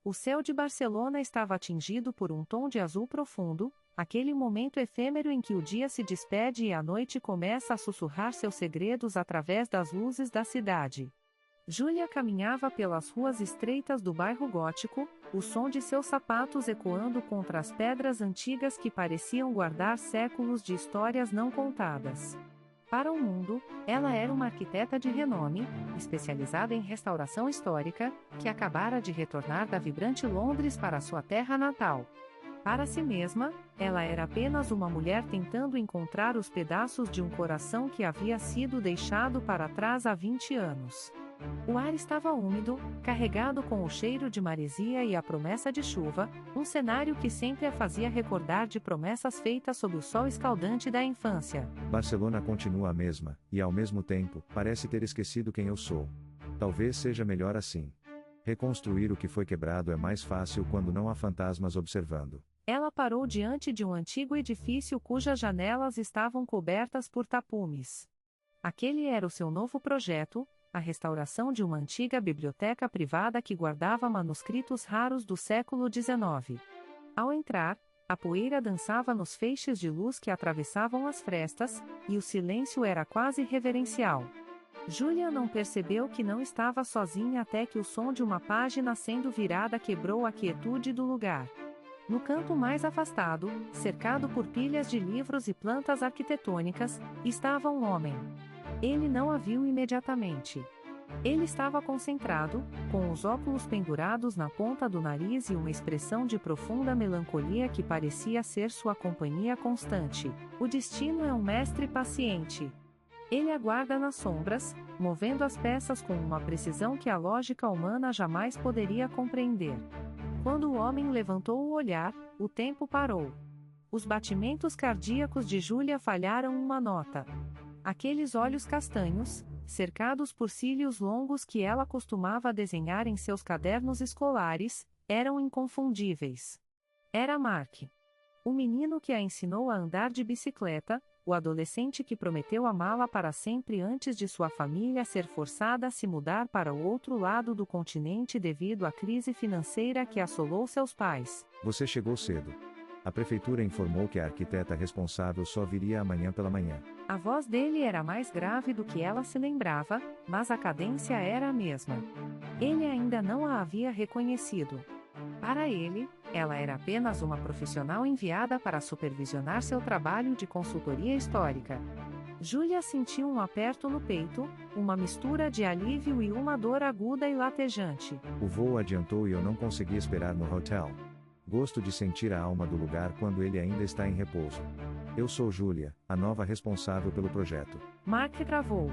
O céu de Barcelona estava atingido por um tom de azul profundo, aquele momento efêmero em que o dia se despede e a noite começa a sussurrar seus segredos através das luzes da cidade. Júlia caminhava pelas ruas estreitas do bairro gótico, o som de seus sapatos ecoando contra as pedras antigas que pareciam guardar séculos de histórias não contadas. Para o mundo, ela era uma arquiteta de renome, especializada em restauração histórica, que acabara de retornar da vibrante Londres para sua terra natal. Para si mesma, ela era apenas uma mulher tentando encontrar os pedaços de um coração que havia sido deixado para trás há 20 anos. O ar estava úmido, carregado com o cheiro de maresia e a promessa de chuva, um cenário que sempre a fazia recordar de promessas feitas sob o sol escaldante da infância. Barcelona continua a mesma, e ao mesmo tempo, parece ter esquecido quem eu sou. Talvez seja melhor assim. Reconstruir o que foi quebrado é mais fácil quando não há fantasmas observando. Ela parou diante de um antigo edifício cujas janelas estavam cobertas por tapumes. Aquele era o seu novo projeto, a restauração de uma antiga biblioteca privada que guardava manuscritos raros do século XIX. Ao entrar, a poeira dançava nos feixes de luz que atravessavam as frestas, e o silêncio era quase reverencial. Júlia não percebeu que não estava sozinha até que o som de uma página sendo virada quebrou a quietude do lugar. No canto mais afastado, cercado por pilhas de livros e plantas arquitetônicas, estava um homem. Ele não a viu imediatamente. Ele estava concentrado, com os óculos pendurados na ponta do nariz e uma expressão de profunda melancolia que parecia ser sua companhia constante. O destino é um mestre paciente. Ele aguarda nas sombras, movendo as peças com uma precisão que a lógica humana jamais poderia compreender. Quando o homem levantou o olhar, o tempo parou. Os batimentos cardíacos de Júlia falharam uma nota. Aqueles olhos castanhos, cercados por cílios longos que ela costumava desenhar em seus cadernos escolares, eram inconfundíveis. Era Mark. O menino que a ensinou a andar de bicicleta, o adolescente que prometeu amá-la para sempre antes de sua família ser forçada a se mudar para o outro lado do continente devido à crise financeira que assolou seus pais. Você chegou cedo. A prefeitura informou que a arquiteta responsável só viria amanhã pela manhã. A voz dele era mais grave do que ela se lembrava, mas a cadência era a mesma. Ele ainda não a havia reconhecido. Para ele, ela era apenas uma profissional enviada para supervisionar seu trabalho de consultoria histórica. Júlia sentiu um aperto no peito, uma mistura de alívio e uma dor aguda e latejante. O voo adiantou e eu não consegui esperar no hotel. Gosto de sentir a alma do lugar quando ele ainda está em repouso. Eu sou Júlia, a nova responsável pelo projeto. Mark travou.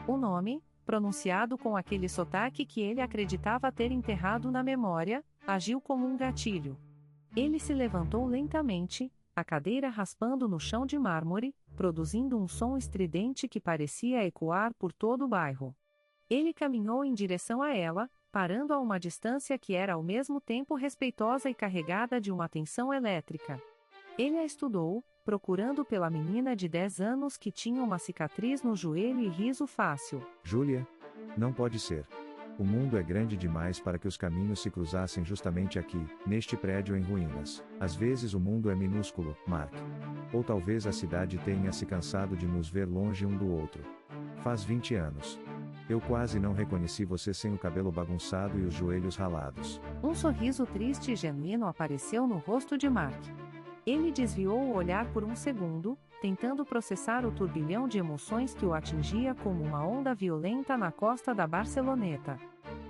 O nome, pronunciado com aquele sotaque que ele acreditava ter enterrado na memória, agiu como um gatilho. Ele se levantou lentamente, a cadeira raspando no chão de mármore, produzindo um som estridente que parecia ecoar por todo o bairro. Ele caminhou em direção a ela, parando a uma distância que era ao mesmo tempo respeitosa e carregada de uma atenção elétrica. Ele a estudou, procurando pela menina de 10 anos que tinha uma cicatriz no joelho e riso fácil. Júlia? Não pode ser. O mundo é grande demais para que os caminhos se cruzassem justamente aqui, neste prédio em ruínas. Às vezes o mundo é minúsculo, Mark. Ou talvez a cidade tenha se cansado de nos ver longe um do outro. Faz 20 anos. Eu quase não reconheci você sem o cabelo bagunçado e os joelhos ralados. Um sorriso triste e genuíno apareceu no rosto de Mark. Ele desviou o olhar por um segundo, tentando processar o turbilhão de emoções que o atingia como uma onda violenta na costa da Barceloneta.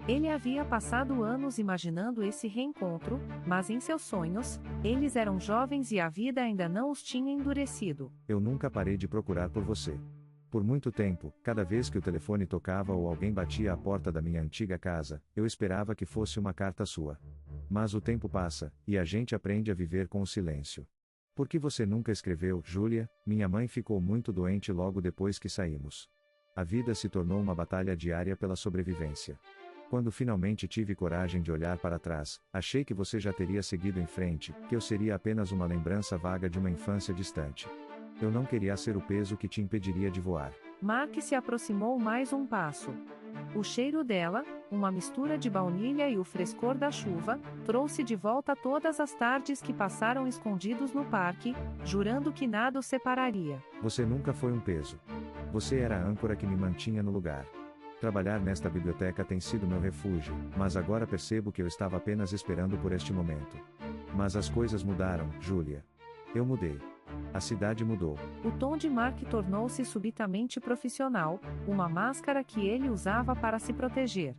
Ele havia passado anos imaginando esse reencontro, mas em seus sonhos, eles eram jovens e a vida ainda não os tinha endurecido. Eu nunca parei de procurar por você. Por muito tempo, cada vez que o telefone tocava ou alguém batia à porta da minha antiga casa, eu esperava que fosse uma carta sua. Mas o tempo passa, e a gente aprende a viver com o silêncio. Por que você nunca escreveu, Júlia? Minha mãe ficou muito doente logo depois que saímos. A vida se tornou uma batalha diária pela sobrevivência. Quando finalmente tive coragem de olhar para trás, achei que você já teria seguido em frente, que eu seria apenas uma lembrança vaga de uma infância distante. Eu não queria ser o peso que te impediria de voar. Mark se aproximou mais um passo. O cheiro dela, uma mistura de baunilha e o frescor da chuva, trouxe de volta todas as tardes que passaram escondidos no parque, jurando que nada os separaria. Você nunca foi um peso. Você era a âncora que me mantinha no lugar. Trabalhar nesta biblioteca tem sido meu refúgio, mas agora percebo que eu estava apenas esperando por este momento. Mas as coisas mudaram, Julia. Eu mudei. A cidade mudou. O tom de Mark tornou-se subitamente profissional, uma máscara que ele usava para se proteger.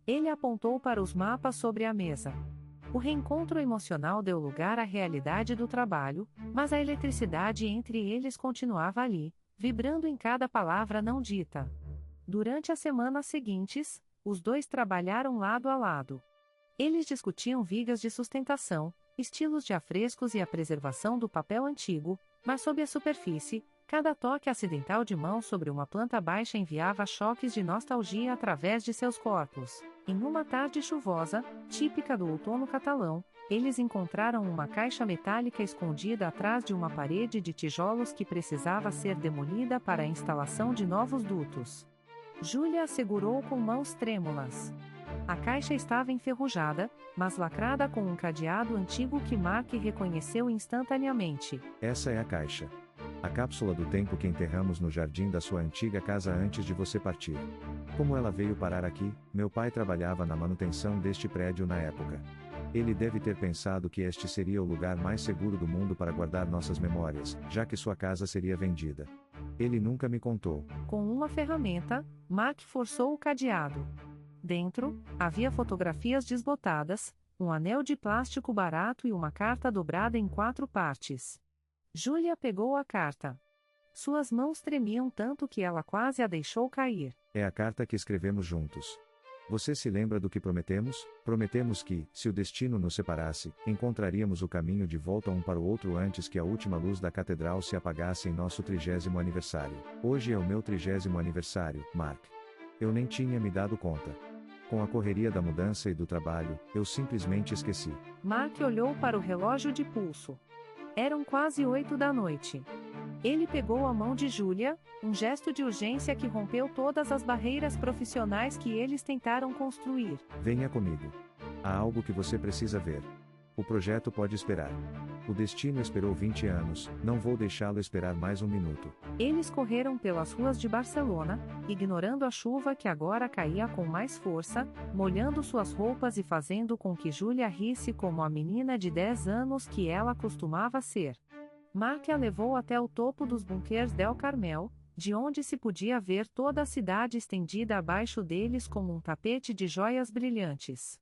Ele apontou para os mapas sobre a mesa. O reencontro emocional deu lugar à realidade do trabalho, mas a eletricidade entre eles continuava ali, vibrando em cada palavra não dita. Durante as semanas seguintes, os dois trabalharam lado a lado. Eles discutiam vigas de sustentação, estilos de afrescos e a preservação do papel antigo, mas sob a superfície, cada toque acidental de mão sobre uma planta baixa enviava choques de nostalgia através de seus corpos. Em uma tarde chuvosa, típica do outono catalão, eles encontraram uma caixa metálica escondida atrás de uma parede de tijolos que precisava ser demolida para a instalação de novos dutos. Julia a segurou com mãos trêmulas. A caixa estava enferrujada, mas lacrada com um cadeado antigo que Mark reconheceu instantaneamente. Essa é a caixa. A cápsula do tempo que enterramos no jardim da sua antiga casa antes de você partir. Como ela veio parar aqui, meu pai trabalhava na manutenção deste prédio na época. Ele deve ter pensado que este seria o lugar mais seguro do mundo para guardar nossas memórias, já que sua casa seria vendida. Ele nunca me contou. Com uma ferramenta, Mark forçou o cadeado. Dentro, havia fotografias desbotadas, um anel de plástico barato e uma carta dobrada em 4 partes. Julia pegou a carta. Suas mãos tremiam tanto que ela quase a deixou cair. É a carta que escrevemos juntos. Você se lembra do que prometemos? Prometemos que, se o destino nos separasse, encontraríamos o caminho de volta um para o outro antes que a última luz da catedral se apagasse em nosso 30º aniversário. Hoje é o meu 30º aniversário, Mark. Eu nem tinha me dado conta. Com a correria da mudança e do trabalho, eu simplesmente esqueci. Mark olhou para o relógio de pulso. Eram quase 8 da noite. Ele pegou a mão de Julia, um gesto de urgência que rompeu todas as barreiras profissionais que eles tentaram construir. Venha comigo. Há algo que você precisa ver. O projeto pode esperar. O destino esperou 20 anos, não vou deixá-lo esperar mais um minuto. Eles correram pelas ruas de Barcelona, ignorando a chuva que agora caía com mais força, molhando suas roupas e fazendo com que Julia risse como a menina de 10 anos que ela costumava ser. Mark a levou até o topo dos bunkers del Carmel, de onde se podia ver toda a cidade estendida abaixo deles como um tapete de joias brilhantes.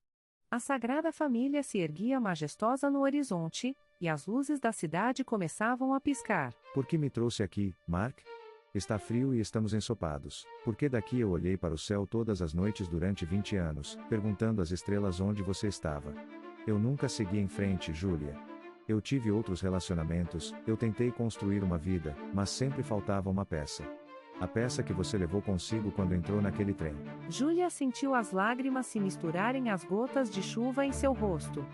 A Sagrada Família se erguia majestosa no horizonte, e as luzes da cidade começavam a piscar. Por que me trouxe aqui, Mark? Está frio e estamos ensopados. Porque daqui eu olhei para o céu todas as noites durante 20 anos, perguntando às estrelas onde você estava. Eu nunca segui em frente, Julia. Eu tive outros relacionamentos, eu tentei construir uma vida, mas sempre faltava uma peça. A peça que você levou consigo quando entrou naquele trem. Julia sentiu as lágrimas se misturarem às gotas de chuva em seu rosto.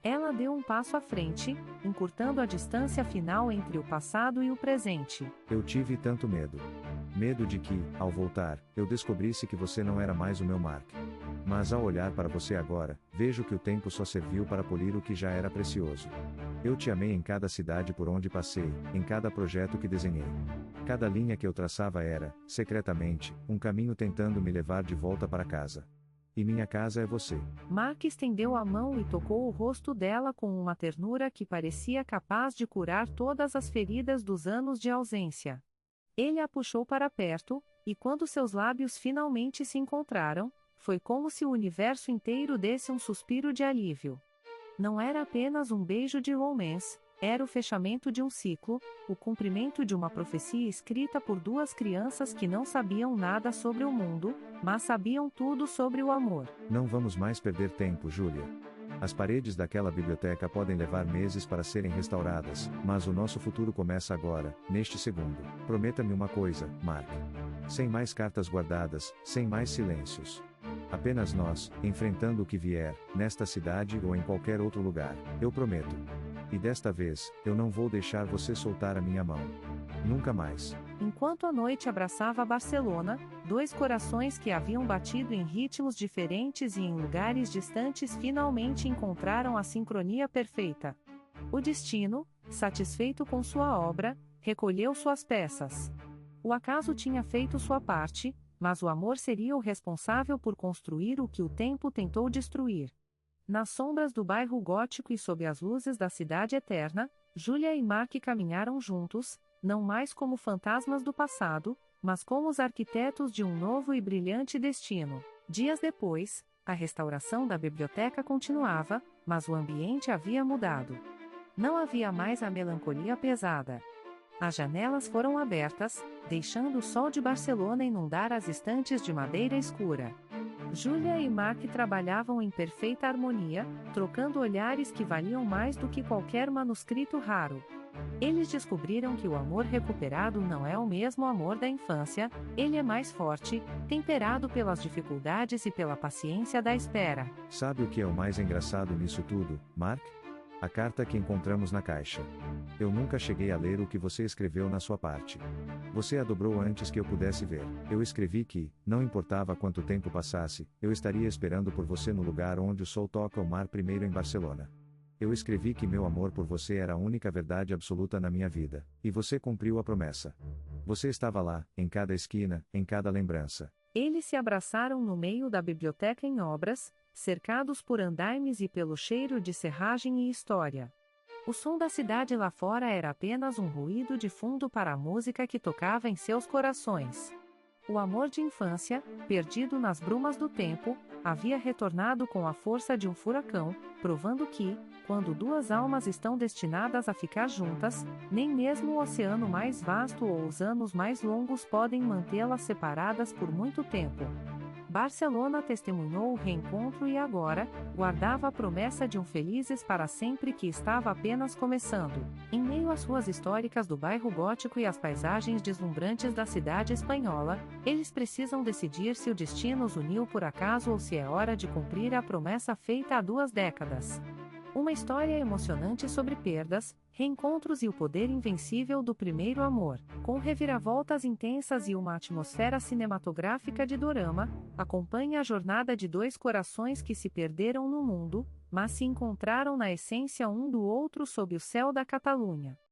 Ela deu um passo à frente, encurtando a distância final entre o passado e o presente. Eu tive tanto medo. Medo de que, ao voltar, eu descobrisse que você não era mais o meu Mark. Mas ao olhar para você agora, vejo que o tempo só serviu para polir o que já era precioso. Eu te amei em cada cidade por onde passei, em cada projeto que desenhei. Cada linha que eu traçava era, secretamente, um caminho tentando me levar de volta para casa. E minha casa é você. Mark estendeu a mão e tocou o rosto dela com uma ternura que parecia capaz de curar todas as feridas dos anos de ausência. Ele a puxou para perto, e quando seus lábios finalmente se encontraram, foi como se o universo inteiro desse um suspiro de alívio. Não era apenas um beijo de romance, era o fechamento de um ciclo, o cumprimento de uma profecia escrita por 2 crianças que não sabiam nada sobre o mundo, mas sabiam tudo sobre o amor. Não vamos mais perder tempo, Julia. As paredes daquela biblioteca podem levar meses para serem restauradas, mas o nosso futuro começa agora, neste segundo. Prometa-me uma coisa, Mark. Sem mais cartas guardadas, sem mais silêncios. Apenas nós, enfrentando o que vier, nesta cidade ou em qualquer outro lugar, eu prometo. E desta vez, eu não vou deixar você soltar a minha mão. Nunca mais. Enquanto a noite abraçava Barcelona, dois corações que haviam batido em ritmos diferentes e em lugares distantes finalmente encontraram a sincronia perfeita. O destino, satisfeito com sua obra, recolheu suas peças. O acaso tinha feito sua parte, mas o amor seria o responsável por construir o que o tempo tentou destruir. Nas sombras do bairro gótico e sob as luzes da cidade eterna, Júlia e Mark caminharam juntos, não mais como fantasmas do passado, mas como os arquitetos de um novo e brilhante destino. Dias depois, a restauração da biblioteca continuava, mas o ambiente havia mudado. Não havia mais a melancolia pesada. As janelas foram abertas, deixando o sol de Barcelona inundar as estantes de madeira escura. Júlia e Mark trabalhavam em perfeita harmonia, trocando olhares que valiam mais do que qualquer manuscrito raro. Eles descobriram que o amor recuperado não é o mesmo amor da infância, ele é mais forte, temperado pelas dificuldades e pela paciência da espera. Sabe o que é o mais engraçado nisso tudo, Mark? A carta que encontramos na caixa. Eu nunca cheguei a ler o que você escreveu na sua parte. Você a dobrou antes que eu pudesse ver. Eu escrevi que, não importava quanto tempo passasse, eu estaria esperando por você no lugar onde o sol toca o mar primeiro em Barcelona. Eu escrevi que meu amor por você era a única verdade absoluta na minha vida, e você cumpriu a promessa. Você estava lá, em cada esquina, em cada lembrança. Eles se abraçaram no meio da biblioteca em obras, cercados por andaimes e pelo cheiro de serragem e história. O som da cidade lá fora era apenas um ruído de fundo para a música que tocava em seus corações. O amor de infância, perdido nas brumas do tempo, havia retornado com a força de um furacão, provando que, quando duas almas estão destinadas a ficar juntas, nem mesmo o oceano mais vasto ou os anos mais longos podem mantê-las separadas por muito tempo. Barcelona testemunhou o reencontro e agora, guardava a promessa de um felizes para sempre que estava apenas começando. Em meio às ruas históricas do bairro gótico e às paisagens deslumbrantes da cidade espanhola, eles precisam decidir se o destino os uniu por acaso ou se é hora de cumprir a promessa feita há 2 décadas. Uma história emocionante sobre perdas, reencontros e o poder invencível do primeiro amor, com reviravoltas intensas e uma atmosfera cinematográfica de dorama, acompanha a jornada de 2 corações que se perderam no mundo, mas se encontraram na essência um do outro sob o céu da Catalunha.